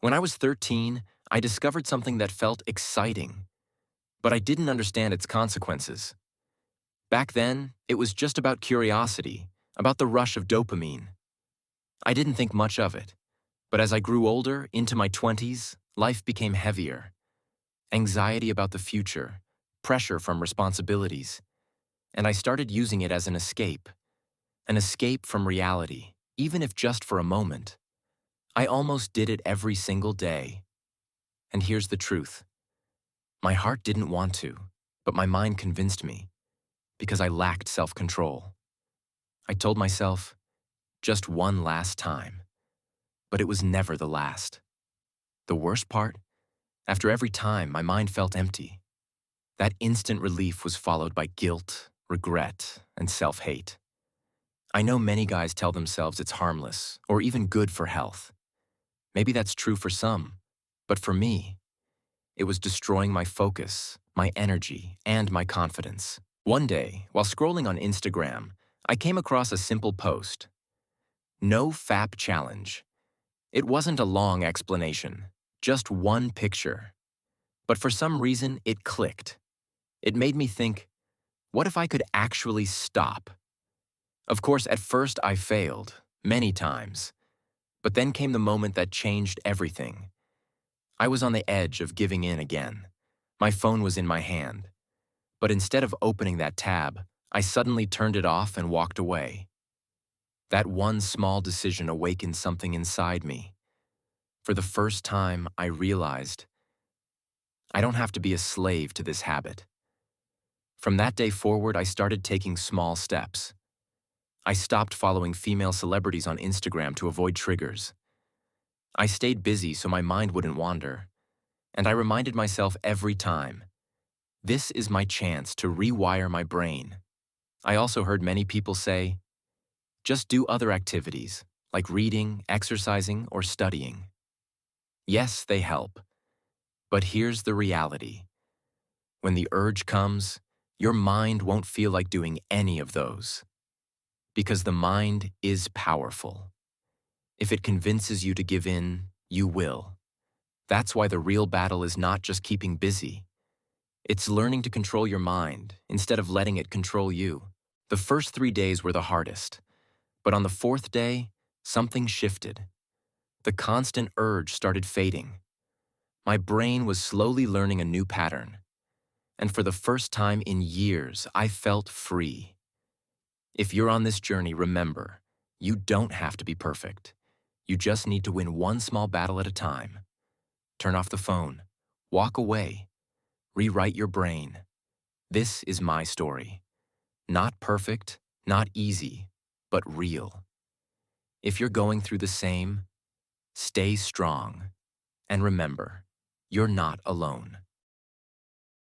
When I was 13, I discovered something that felt exciting, but I didn't understand its consequences. Back then, it was just about curiosity, about the rush of dopamine. I didn't think much of it, but as I grew older, into my 20s, life became heavier. Anxiety about the future, pressure from responsibilities, and I started using it as an escape from reality, even if just for a moment. I almost did it every single day. And here's the truth. My heart didn't want to, but my mind convinced me because I lacked self-control. I told myself, just one last time, but it was never the last. The worst part? After every time, my mind felt empty. That instant relief was followed by guilt, regret, and self-hate. I know many guys tell themselves it's harmless or even good for health. Maybe that's true for some, but for me, it was destroying my focus, my energy, and my confidence. One day, while scrolling on Instagram, I came across a simple post. NoFap challenge. It wasn't a long explanation, just one picture. But for some reason, it clicked. It made me think, what if I could actually stop? Of course, at first I failed, many times. But then came the moment that changed everything. I was on the edge of giving in again. My phone was in my hand. But instead of opening that tab, I suddenly turned it off and walked away. That one small decision awakened something inside me. For the first time, I realized I don't have to be a slave to this habit. From that day forward, I started taking small steps. I stopped following female celebrities on Instagram to avoid triggers. I stayed busy so my mind wouldn't wander. And I reminded myself every time, this is my chance to rewire my brain. I also heard many people say, just do other activities, like reading, exercising, or studying. Yes, they help. But here's the reality. When the urge comes, your mind won't feel like doing any of those. Because the mind is powerful. If it convinces you to give in, you will. That's why the real battle is not just keeping busy. It's learning to control your mind instead of letting it control you. The first 3 days were the hardest, but on the fourth day, something shifted. The constant urge started fading. My brain was slowly learning a new pattern, and for the first time in years, I felt free. If you're on this journey, remember, you don't have to be perfect. You just need to win one small battle at a time. Turn off the phone, walk away, rewrite your brain. This is my story. Not perfect, not easy, but real. If you're going through the same, stay strong. And remember, you're not alone.